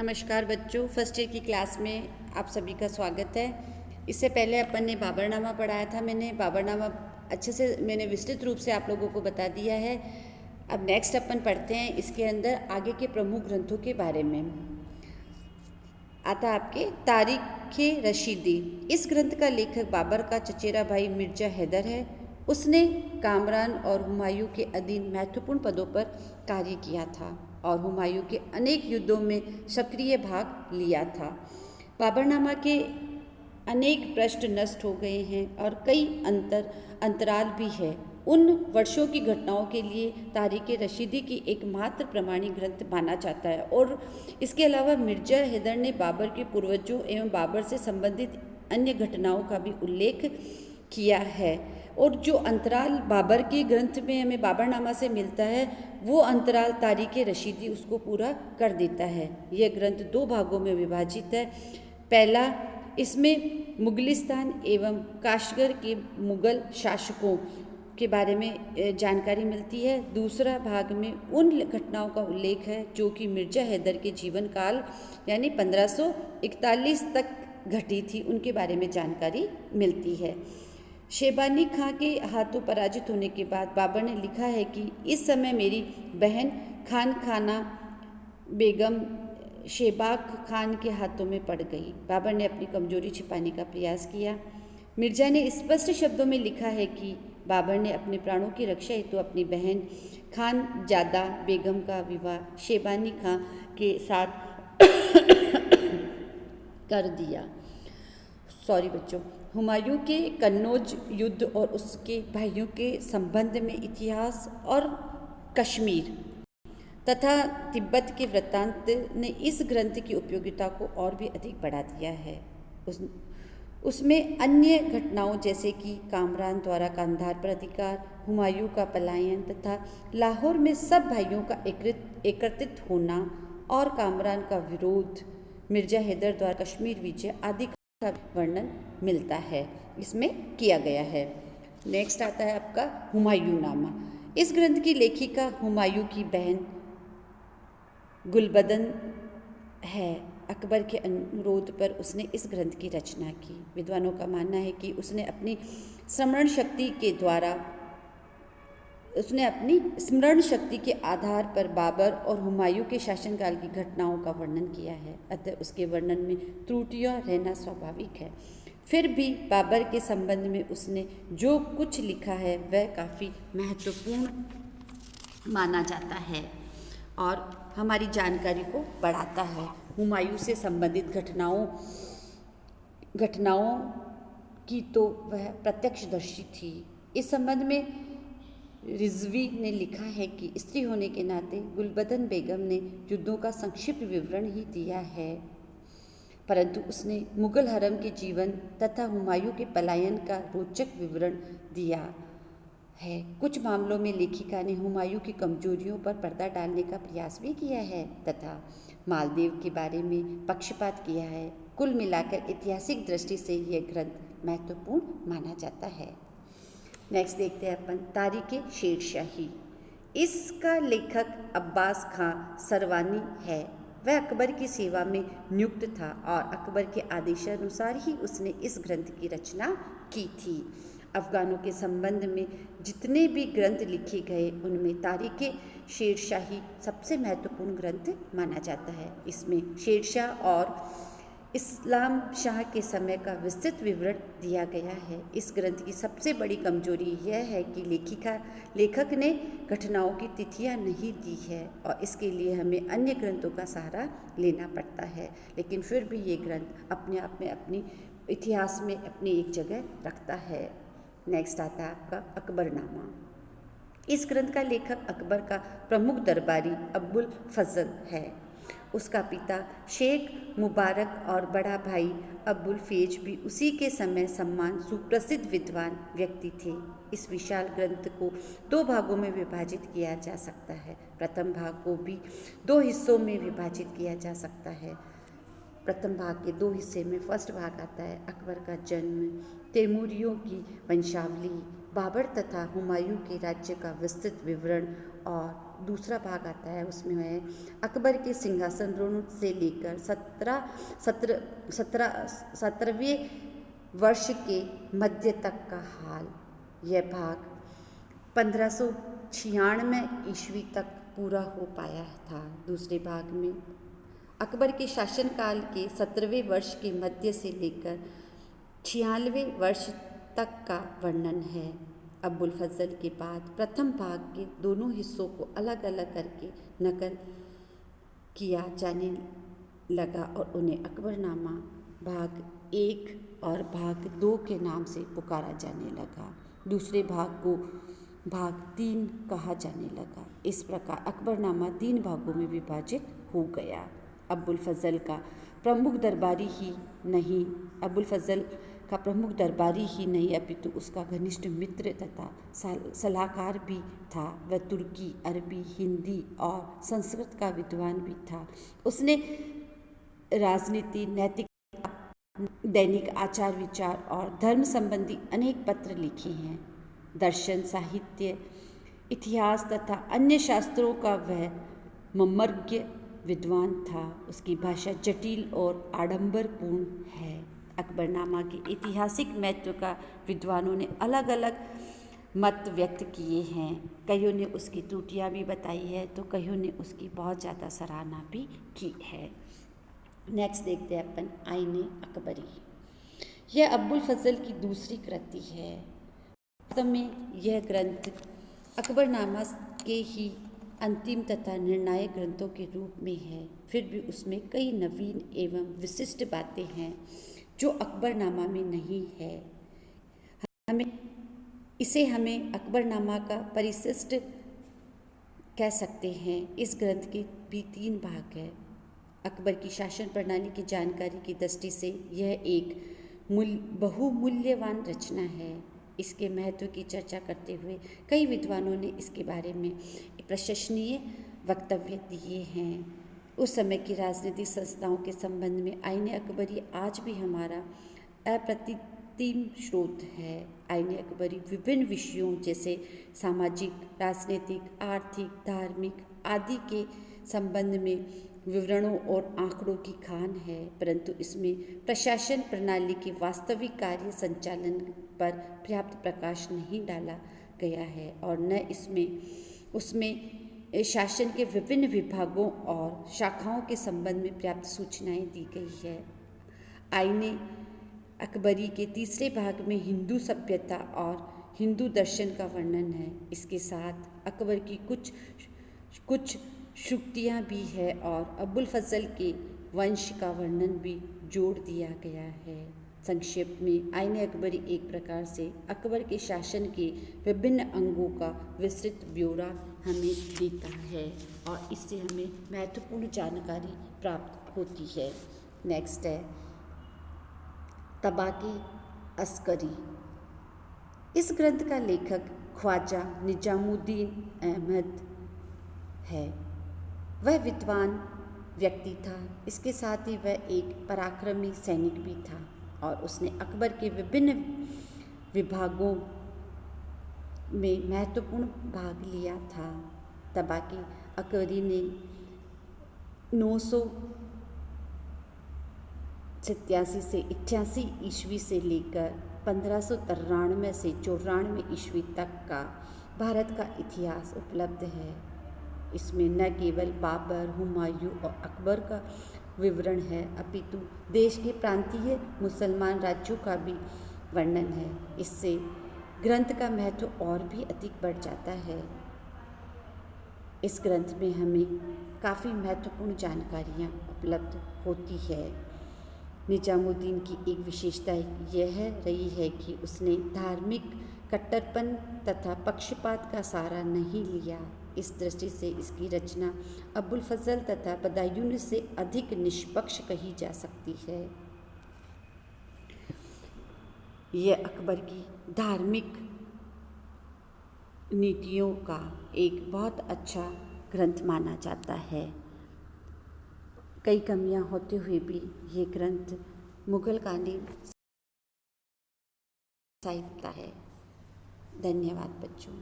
नमस्कार बच्चों, first year की क्लास में आप सभी का स्वागत है। इससे पहले अपन ने बाबरनामा पढ़ाया था। मैंने बाबरनामा अच्छे से विस्तृत रूप से आप लोगों को बता दिया है। अब नेक्स्ट अपन पढ़ते हैं इसके अंदर आगे के प्रमुख ग्रंथों के बारे में। आता आपके तारीख़ रशीदी। इस ग्रंथ का लेखक बाबर का चचेरा भाई मिर्जा हैदर है। उसने कामरान और हुमायूं के अधीन महत्वपूर्ण पदों पर कार्य किया था और हुमायूं के अनेक युद्धों में सक्रिय भाग लिया था। बाबरनामा के अनेक पृष्ठ नष्ट हो गए हैं और कई अंतराल भी है। उन वर्षों की घटनाओं के लिए तारीख़ रशीदी की एकमात्र प्रमाणिक ग्रंथ माना जाता है और इसके अलावा मिर्जा हैदर ने बाबर के पूर्वजों एवं बाबर से संबंधित अन्य घटनाओं का भी उल्लेख किया है। और जो अंतराल बाबर के ग्रंथ में हमें बाबरनामा से मिलता है वो अंतराल तारीख़ रशीदी उसको पूरा कर देता है। यह ग्रंथ दो भागों में विभाजित है। पहला, इसमें मुगलिस्तान एवं काशगर के मुग़ल शासकों के बारे में जानकारी मिलती है। दूसरा भाग में उन घटनाओं का उल्लेख है जो कि मिर्जा हैदर के जीवन काल यानी 1541 तक घटी थी, उनके बारे में जानकारी मिलती है। शेबानी खां के हाथों पराजित होने के बाद बाबर ने लिखा है कि इस समय मेरी बहन खाना बेगम शेबाक खान के हाथों में पड़ गई। बाबर ने अपनी कमजोरी छिपाने का प्रयास किया। मिर्जा ने स्पष्ट शब्दों में लिखा है कि बाबर ने अपने प्राणों की रक्षा हेतु अपनी बहन खानजादा बेगम का विवाह शेबानी खां के साथ कर दिया। सॉरी बच्चों। हुमायूं के कन्नौज युद्ध और उसके भाइयों के संबंध में इतिहास और कश्मीर तथा तिब्बत के वृत्तांत ने इस ग्रंथ की उपयोगिता को और भी अधिक बढ़ा दिया है। उसमें अन्य घटनाओं जैसे कि कामरान द्वारा कंधार पर अधिकार, हुमायूं का पलायन तथा लाहौर में सब भाइयों का एकत्रित होना और कामरान का विरोध, मिर्जा हैदर द्वारा कश्मीर विजय आदि का वर्णन मिलता है, इसमें किया गया है। नेक्स्ट आता है आपका हुमायूंनामा। इस ग्रंथ की लेखिका हुमायूं की बहन गुलबदन है। अकबर के अनुरोध पर उसने इस ग्रंथ की रचना की। विद्वानों का मानना है कि उसने अपनी स्मरण शक्ति के आधार पर बाबर और हुमायूं के शासनकाल की घटनाओं का वर्णन किया है, अतः उसके वर्णन में त्रुटियां रहना स्वाभाविक है। फिर भी बाबर के संबंध में उसने जो कुछ लिखा है वह काफ़ी महत्वपूर्ण माना जाता है और हमारी जानकारी को बढ़ाता है। हुमायूं से संबंधित घटनाओं की तो वह प्रत्यक्षदर्शी थी। इस संबंध में रिजवी ने लिखा है कि स्त्री होने के नाते गुलबदन बेगम ने युद्धों का संक्षिप्त विवरण ही दिया है, परंतु उसने मुगल हरम के जीवन तथा हुमायूं के पलायन का रोचक विवरण दिया है। कुछ मामलों में लेखिका ने हुमायूं की कमजोरियों पर पर्दा डालने का प्रयास भी किया है तथा मालदीव के बारे में पक्षपात किया है। कुल मिलाकर ऐतिहासिक दृष्टि से यह ग्रंथ महत्वपूर्ण माना जाता है। नेक्स्ट देखते हैं अपन तारीख़ शेरशाही। इसका लेखक अब्बास खां सरवानी है। वह अकबर की सेवा में नियुक्त था और अकबर के आदेशानुसार ही उसने इस ग्रंथ की रचना की थी। अफ़गानों के संबंध में जितने भी ग्रंथ लिखे गए उनमें तारीख़ शेरशाही सबसे महत्वपूर्ण ग्रंथ माना जाता है। इसमें शेरशाह और इस्लाम शाह के समय का विस्तृत विवरण दिया गया है। इस ग्रंथ की सबसे बड़ी कमजोरी यह है कि लेखक ने घटनाओं की तिथियां नहीं दी है और इसके लिए हमें अन्य ग्रंथों का सहारा लेना पड़ता है, लेकिन फिर भी ये ग्रंथ अपने आप में अपनी इतिहास में अपनी एक जगह रखता है। नेक्स्ट आता है आपका अकबरनामा। इस ग्रंथ का लेखक अकबर का प्रमुख दरबारी अबुल फजल है। उसका पिता शेख मुबारक और बड़ा भाई अबुल फेज भी उसी के समय सम्मान सुप्रसिद्ध विद्वान व्यक्ति थे। इस विशाल ग्रंथ को दो भागों में विभाजित किया जा सकता है। प्रथम भाग को भी दो हिस्सों में विभाजित किया जा सकता है। प्रथम भाग के दो हिस्से में फर्स्ट भाग आता है अकबर का जन्म, तैमूरियों की वंशावली, बाबर तथा हुमायूं के राज्य का विस्तृत विवरण और दूसरा भाग आता है उसमें है अकबर के सिंहासनारोहण से लेकर 17वें वर्ष के मध्य तक का हाल। यह भाग 1596 ईस्वी तक पूरा हो पाया था। दूसरे भाग में अकबर के शासनकाल के 17वें वर्ष के मध्य से लेकर 96वें वर्ष तक का वर्णन है। अबुल फजल के बाद प्रथम भाग के दोनों हिस्सों को अलग अलग करके नकल किया जाने लगा और उन्हें अकबरनामा भाग 1 और भाग 2 के नाम से पुकारा जाने लगा। दूसरे भाग को भाग 3 कहा जाने लगा। इस प्रकार अकबरनामा 3 भागों में विभाजित हो गया। अबुल फजल का प्रमुख दरबारी ही नहीं अपितु उसका घनिष्ठ मित्र तथा सलाहकार भी था। वह तुर्की, अरबी, हिंदी और संस्कृत का विद्वान भी था। उसने राजनीति, नैतिकता, दैनिक आचार विचार और धर्म संबंधी अनेक पत्र लिखे हैं। दर्शन, साहित्य, इतिहास तथा अन्य शास्त्रों का वह मर्मज्ञ विद्वान था। उसकी भाषा जटिल और आडंबरपूर्ण है। अकबरनामा के ऐतिहासिक महत्व का विद्वानों ने अलग अलग मत व्यक्त किए हैं। कईयों ने उसकी त्रुटियां भी बताई है तो कईयों ने उसकी बहुत ज़्यादा सराहना भी की है। नेक्स्ट देखते हैं अपन आईने अकबरी। यह अबुल फजल की दूसरी कृति है। वास्तव में यह ग्रंथ अकबरनामा के ही अंतिम तथा निर्णायक ग्रंथों के रूप में है। फिर भी उसमें कई नवीन एवं विशिष्ट बातें हैं जो अकबरनामा में नहीं है। हमें अकबरनामा का परिशिष्ट कह सकते हैं। इस ग्रंथ के भी 3 भाग हैं। अकबर की शासन प्रणाली की जानकारी की दृष्टि से यह एक बहुमूल्यवान रचना है। इसके महत्व की चर्चा करते हुए कई विद्वानों ने इसके बारे में प्रशंसनीय वक्तव्य दिए हैं। उस समय की राजनीतिक संस्थाओं के संबंध में आईने अकबरी आज भी हमारा अप्रतिम स्रोत है। आईने अकबरी विभिन्न विषयों जैसे सामाजिक, राजनीतिक, आर्थिक, धार्मिक आदि के संबंध में विवरणों और आंकड़ों की खान है, परंतु इसमें प्रशासन प्रणाली के वास्तविक कार्य संचालन पर पर्याप्त प्रकाश नहीं डाला गया है और न उसमें शासन के विभिन्न विभागों और शाखाओं के संबंध में पर्याप्त सूचनाएं दी गई है। आईने अकबरी के तीसरे भाग में हिंदू सभ्यता और हिंदू दर्शन का वर्णन है। इसके साथ अकबर की कुछ शुक्तियाँ भी है और अबुल फजल के वंश का वर्णन भी जोड़ दिया गया है। संक्षेप में आईने अकबरी एक प्रकार से अकबर के शासन के विभिन्न अंगों का विस्तृत ब्यौरा हमें देता है और इससे हमें महत्वपूर्ण जानकारी प्राप्त होती है। नेक्स्ट है तबाके अस्करी। इस ग्रंथ का लेखक ख्वाजा निजामुद्दीन अहमद है। वह विद्वान व्यक्ति था। इसके साथ ही वह एक पराक्रमी सैनिक भी था और उसने अकबर के विभिन्न विभागों में महत्वपूर्ण भाग लिया था। तबाके अकबरी ने 987 से 88 ईस्वी से लेकर 1593 से 94 ईस्वी तक का भारत का इतिहास उपलब्ध है। इसमें न केवल बाबर, हुमायूं और अकबर का विवरण है अपितु देश के प्रांतीय मुसलमान राज्यों का भी वर्णन है। इससे ग्रंथ का महत्व और भी अधिक बढ़ जाता है। इस ग्रंथ में हमें काफ़ी महत्वपूर्ण जानकारियाँ उपलब्ध होती है। निजामुद्दीन की एक विशेषता यह रही है कि उसने धार्मिक कट्टरपन तथा पक्षपात का सहारा नहीं लिया। इस दृष्टि से इसकी रचना अबुल फजल तथा बदायून से अधिक निष्पक्ष कही जा सकती है। यह अकबर की धार्मिक नीतियों का एक बहुत अच्छा ग्रंथ माना जाता है। कई कमियां होते हुए भी ये ग्रंथ मुगलकालीन साहित्य है। धन्यवाद बच्चों।